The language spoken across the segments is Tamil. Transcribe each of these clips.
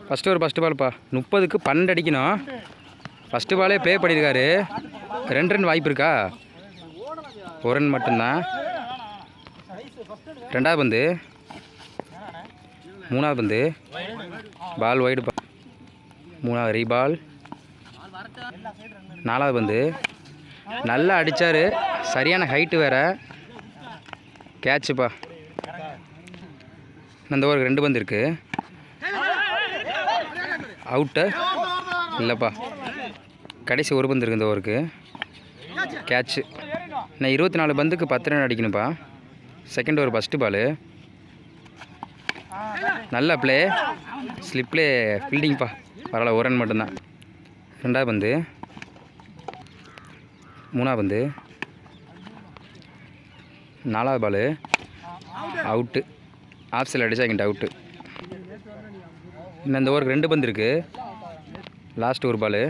ஃபஸ்ட்டு பால்ப்பா 30க்கு 12 அடிக்கணும். ஃபஸ்ட்டு பாலே ப்ளே பண்ணியிருக்காரு. 2 ரன் வாய்ப்பு இருக்கா? 1 ரன் மட்டும்தான். 2வது பந்து, 3வது பந்து, பால் வைடுப்பா. 3வது ரீபால். 4வது பந்து நல்லா அடித்தார். சரியான ஹைட்டு வேறு. கேட்சுப்பா. இந்த ஓவருக்கு 2 பந்து இருக்குது. அவுட்டு இல்லைப்பா. கடைசி 1 பந்து இருக்குது இந்த ஓவருக்கு. கேட்சு. நான் 24 பந்துக்கு 10 ரன் அடிக்கணும்ப்பா. Second over first ball. நல்ல ப்ளே. Slip play ஃபீல்டிங்ப்பா. பரவாயில்ல, 1 ரன் மட்டும்தான். 2வது பந்து, 3வது பந்து, 4வது பாலு. அவுட்டு. ஆஃப் சைடில் அடித்தா எங்கிட்ட அவுட்டு. இன்னும் இந்த ஓவருக்கு 2 பந்து இருக்குது. லாஸ்ட் ஒரு பாலு.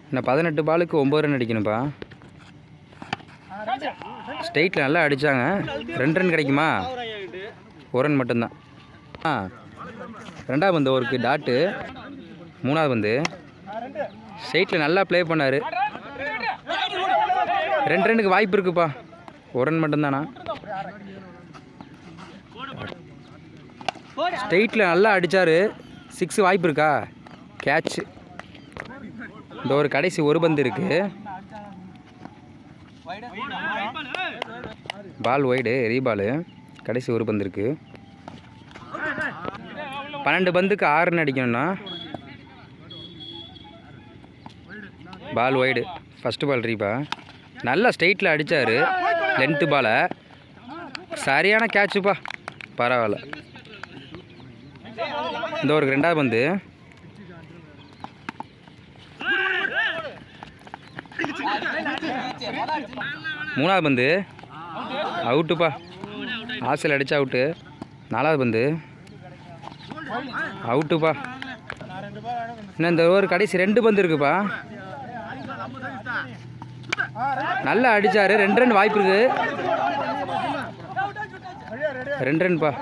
இன்னும் 18 பாலுக்கு 9 ரன் அடிக்கணும்ப்பா. ஸ்ட்ரெயிட்டில் நல்லா அடித்தாங்க. 2 ரன் கிடைக்குமா? 1 ரன் மட்டும்தான். 2வது பந்து ஓவருக்கு டாட்டு. 3வது பந்து ஸ்ட்ரெயிட்டில் நல்லா ப்ளே பண்ணார். 2 ரன்னுக்கு வாய்ப்பு இருக்குப்பா. 1 ரன் மட்டும்தானா? ஸ்ட்ரெயிட்டில் நல்லா அடித்தார். 6 வாய்ப்பு இருக்கா? கேட்ச். இந்த ஒரு கடைசி 1 பந்து இருக்குது. Ball wide, reball. கடைசி 1 பந்து இருக்குது. 12 பந்துக்கு 6 ரன் அடிக்கணும்னா. Ball wide. ஃபஸ்ட்டு பால் ரீபா. நல்லா ஸ்ட்ரெயிட்டில் அடித்தார். லென்த்து பாலை. சரியான கேட்சுப்பா. பரவாயில்ல. இந்த ஒரு 2வது பந்து, 3வது பந்து அவுட்டுப்பா. ஆசையில் அடித்தா அவுட்டு. 4வது பந்து அவுட்டுப்பா. இன்னும் இந்த ஒரு கடைசி 2 பந்து இருக்குப்பா. நல்லா அடித்தார். 2 ரன் வாய்ப்பு இருக்குது. 2 ரன்ப்பா.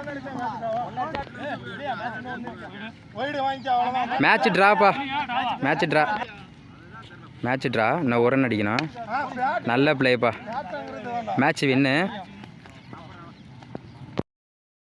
மேட்ச் ட்ராப்பா. Match draw. இன்னும் 1 ரன் அடிக்கணும். நல்ல பிளேப்பா. மேட்ச் வின்னு.